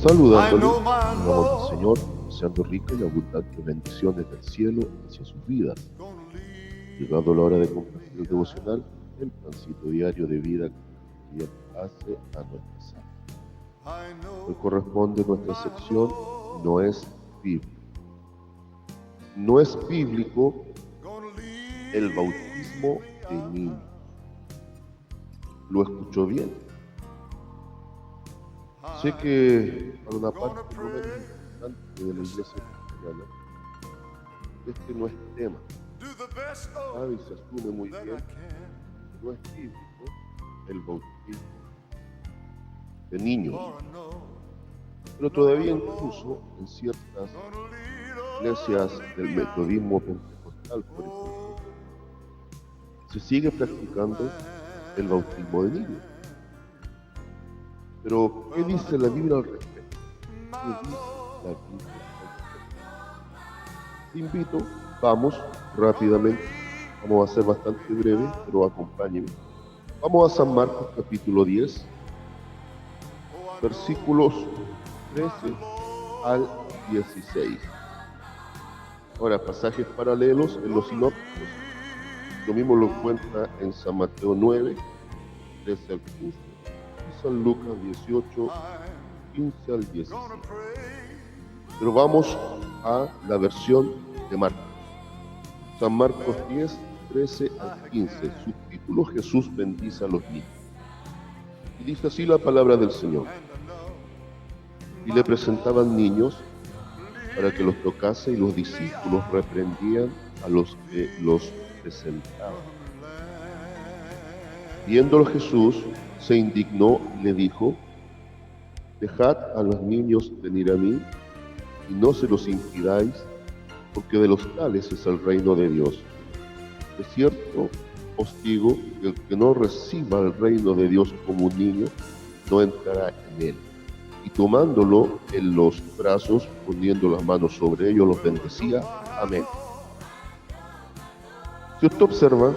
Saludándoles en el amor del Señor, deseando ricas y abundantes bendiciones del cielo hacia sus vidas. Llegado la hora de compartir el devocional, el pancito diario de vida que Dios hace a nuestras almas. Hoy corresponde nuestra sección No es bíblico. No es bíblico el bautismo de niños. ¿Lo escuchó bien? Sé que para una parte no menos importante de la iglesia cristiana, este no es tema. Y se asume muy bien que no es bíblico el bautismo de niños. Pero todavía incluso en ciertas iglesias del metodismo pentecostal, por ejemplo, se sigue practicando el bautismo de niños. Pero, ¿qué dice la Biblia al respecto? ¿Qué dice la Biblia al respecto? Te invito, vamos rápidamente, vamos a ser bastante breve, pero acompáñenme. Vamos a San Marcos capítulo 10, versículos 13 al 16. Ahora, pasajes paralelos en los sinópticos. Lo mismo lo encuentra en San Mateo 9, 13 al 15. San Lucas 18, 15 al 16. Pero vamos a la versión de Marcos. San Marcos 10, 13 al 15. Subtítulo: Jesús bendice a los niños. Y dice así la palabra del Señor. Y le presentaban niños para que los tocase, y los discípulos reprendían a los que los presentaban. Viéndolo Jesús, se indignó y le dijo: dejad a los niños venir a mí, y no se los impidáis, porque de los tales es el reino de Dios. De cierto os digo que el que no reciba el reino de Dios como un niño, no entrará en él. Y tomándolo en los brazos, poniendo las manos sobre ellos, los bendecía. Amén. Si usted observa,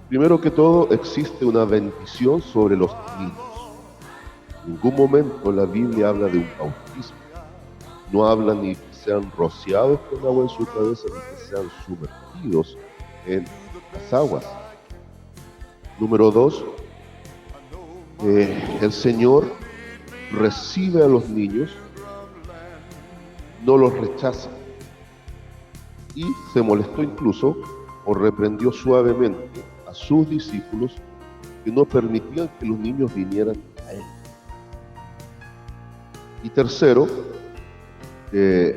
primero que todo, existe una bendición sobre los niños. En ningún momento la Biblia habla de un bautismo. No habla ni que sean rociados con agua en su cabeza, ni que sean sumergidos en las aguas. Número 2, el Señor recibe a los niños, no los rechaza. Y se molestó incluso, o reprendió suavemente a sus discípulos que no permitían que los niños vinieran a él. Y tercero,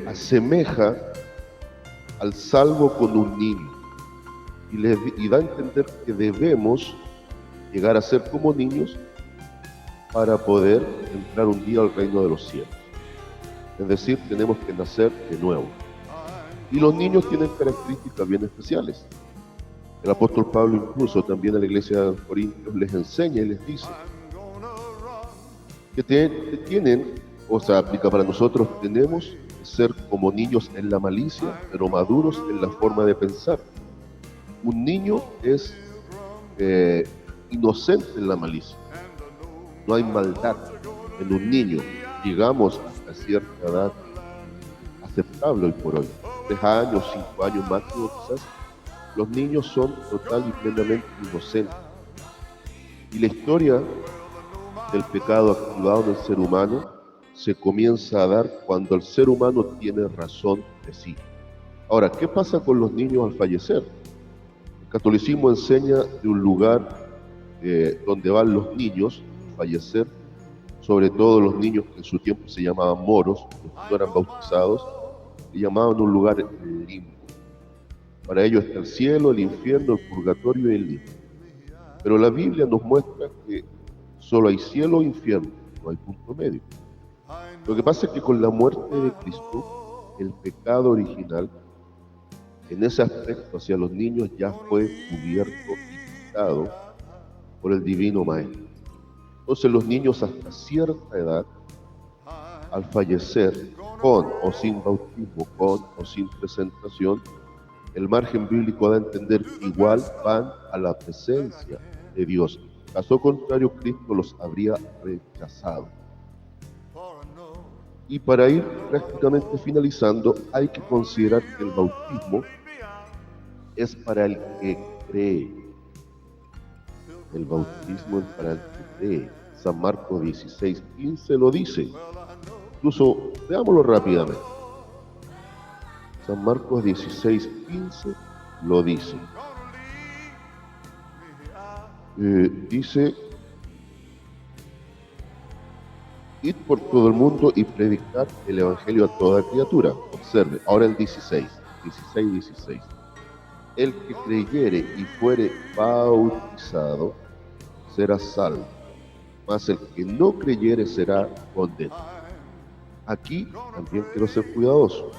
asemeja al salvo con un niño y da a entender que debemos llegar a ser como niños para poder entrar un día al reino de los cielos. Es decir, tenemos que nacer de nuevo. Y los niños tienen características bien especiales. El apóstol Pablo incluso también a la iglesia de Corintios les enseña y les dice que tienen, o sea, aplica para nosotros, tenemos que ser como niños en la malicia, pero maduros en la forma de pensar. Un niño es inocente en la malicia. No hay maldad en un niño, digamos, hasta cierta edad aceptable hoy por hoy. 3 años, 5 años máximo quizás. Los niños son total y plenamente inocentes. Y la historia del pecado activado en el ser humano se comienza a dar cuando el ser humano tiene razón de sí. Ahora, ¿qué pasa con los niños al fallecer? El catolicismo enseña de un lugar donde van los niños a fallecer, sobre todo los niños que en su tiempo se llamaban moros, los que no eran bautizados, y llamaban un lugar limbo. Para ellos está el cielo, el infierno, el purgatorio y el limbo. Pero la Biblia nos muestra que solo hay cielo e infierno, no hay punto medio. Lo que pasa es que con la muerte de Cristo, el pecado original, en ese aspecto hacia los niños, ya fue cubierto y quitado por el Divino Maestro. Entonces los niños hasta cierta edad, al fallecer, con o sin bautismo, con o sin presentación, el margen bíblico da a entender que igual van a la presencia de Dios. Caso contrario, Cristo los habría rechazado. Y para ir prácticamente finalizando, hay que considerar que el bautismo es para el que cree. El bautismo es para el que cree. San Marcos 16:15 lo dice. Incluso, veámoslo rápidamente. San Marcos 16:15 lo dice. Dice, id por todo el mundo y predicar el evangelio a toda criatura. Observe, ahora el 16. El que creyere y fuere bautizado será salvo, mas el que no creyere será condenado. Aquí también quiero ser cuidadoso.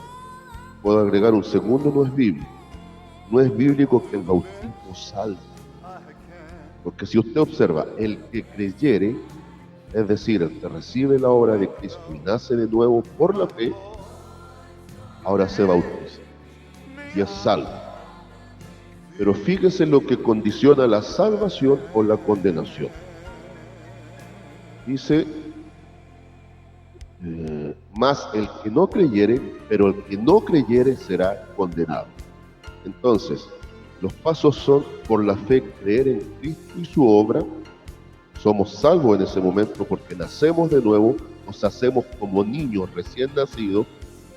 Puedo agregar un segundo, no es bíblico. No es bíblico que el bautismo salve. Porque si usted observa, el que creyere, es decir, el que recibe la obra de Cristo y nace de nuevo por la fe, ahora se bautiza y es salvo. Pero fíjese lo que condiciona la salvación o la condenación. Dice, más el que no creyere, pero el que no creyere será condenado. Entonces, los pasos son por la fe creer en Cristo y su obra. Somos salvos en ese momento porque nacemos de nuevo, nos hacemos como niños recién nacidos,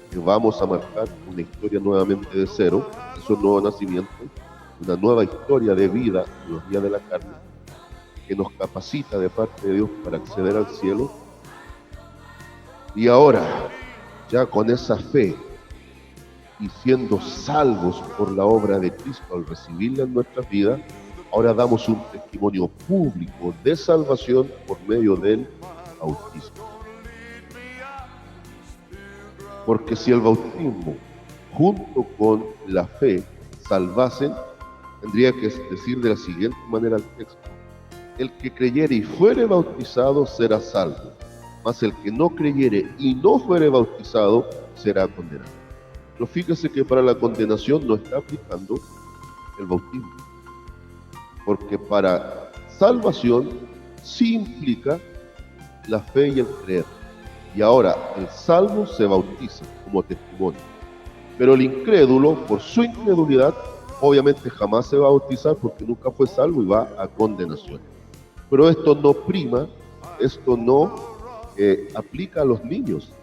que vamos a marcar una historia nuevamente de cero. Eso es un nuevo nacimiento, una nueva historia de vida en los días de la carne, que nos capacita de parte de Dios para acceder al cielo. Y ahora, ya con esa fe y siendo salvos por la obra de Cristo al recibirla en nuestras vidas, ahora damos un testimonio público de salvación por medio del bautismo. Porque si el bautismo junto con la fe salvasen, tendría que decir de la siguiente manera el texto: el que creyere y fuere bautizado será salvo, mas el que no creyere y no fuere bautizado será condenado. Pero fíjese que para la condenación no está aplicando el bautismo, porque para salvación sí implica la fe y el creer. Y ahora el salvo se bautiza como testimonio, pero el incrédulo, por su incredulidad, obviamente jamás se va a bautizar porque nunca fue salvo y va a condenación. Pero esto no prima, esto no aplica a los niños.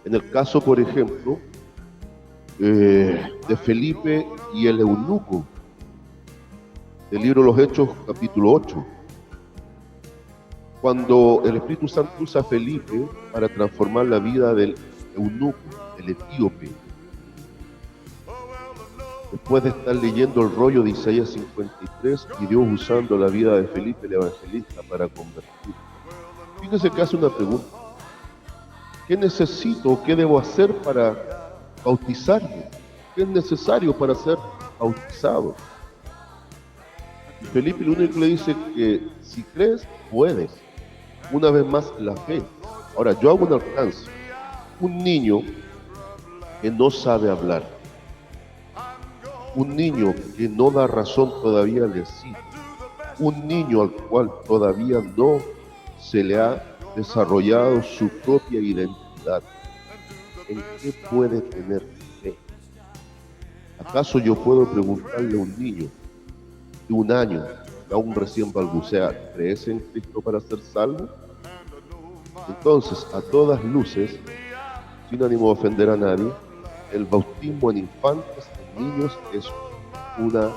En el caso, por ejemplo, de Felipe y el eunuco, del libro de los Hechos, capítulo 8, cuando el Espíritu Santo usa a Felipe para transformar la vida del eunuco, del etíope, después de estar leyendo el rollo de Isaías 53 y Dios usando la vida de Felipe el evangelista para convertir. Fíjese que hace una pregunta: ¿qué necesito o qué debo hacer para bautizarme? ¿Qué es necesario para ser bautizado? Y Felipe lo único que le dice que si crees, puedes. Una vez más, la fe. Ahora, yo hago un alcance. Un niño que no sabe hablar, un niño que no da razón todavía de sí, un niño al cual todavía no se le ha desarrollado su propia identidad, ¿en qué puede tener fe? ¿Acaso yo puedo preguntarle a un niño de 1 año, que aún recién balbucea, ¿crees en Cristo para ser salvo? Entonces, a todas luces, sin ánimo de ofender a nadie, el bautismo en infantes, en niños, es una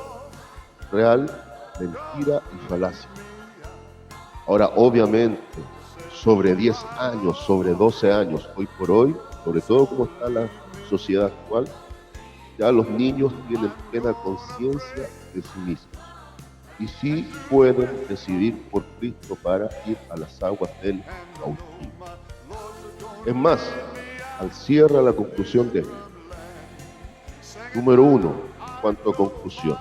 real mentira y falacia. Ahora, obviamente, sobre 10 años, sobre 12 años, hoy por hoy, sobre todo como está la sociedad actual, ya los niños tienen plena conciencia de sí mismos y sí pueden decidir por Cristo para ir a las aguas del bautismo. Es más, al cierre la conclusión de esto. Número 1, en cuanto a conclusión,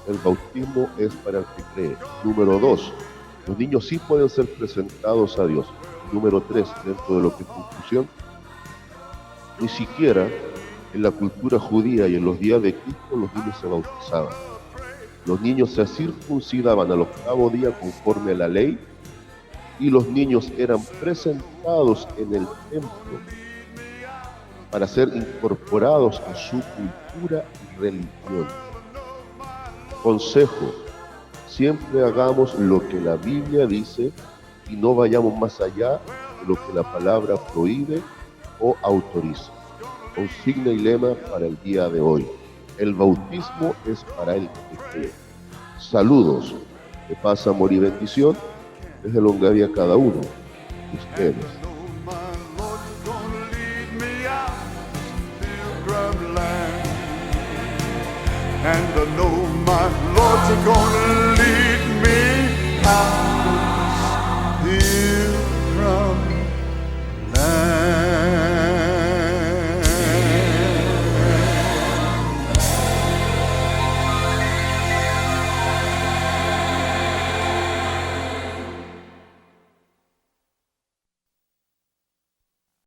el bautismo es para el que cree. Número 2, los niños sí pueden ser presentados a Dios. Número 3, dentro de lo que es conclusión, ni siquiera en la cultura judía y en los días de Cristo los niños se bautizaban. Los niños se circuncidaban al 8º día conforme a la ley y los niños eran presentados en el templo para ser incorporados a su cultura y religión. Consejo: siempre hagamos lo que la Biblia dice y no vayamos más allá de lo que la palabra prohíbe o autoriza. Consigna y lema para el día de hoy: el bautismo es para el que cree. Saludos de paz, amor y bendición desde Longaví a cada uno de ustedes. And I know my Lord's gonna lead me out.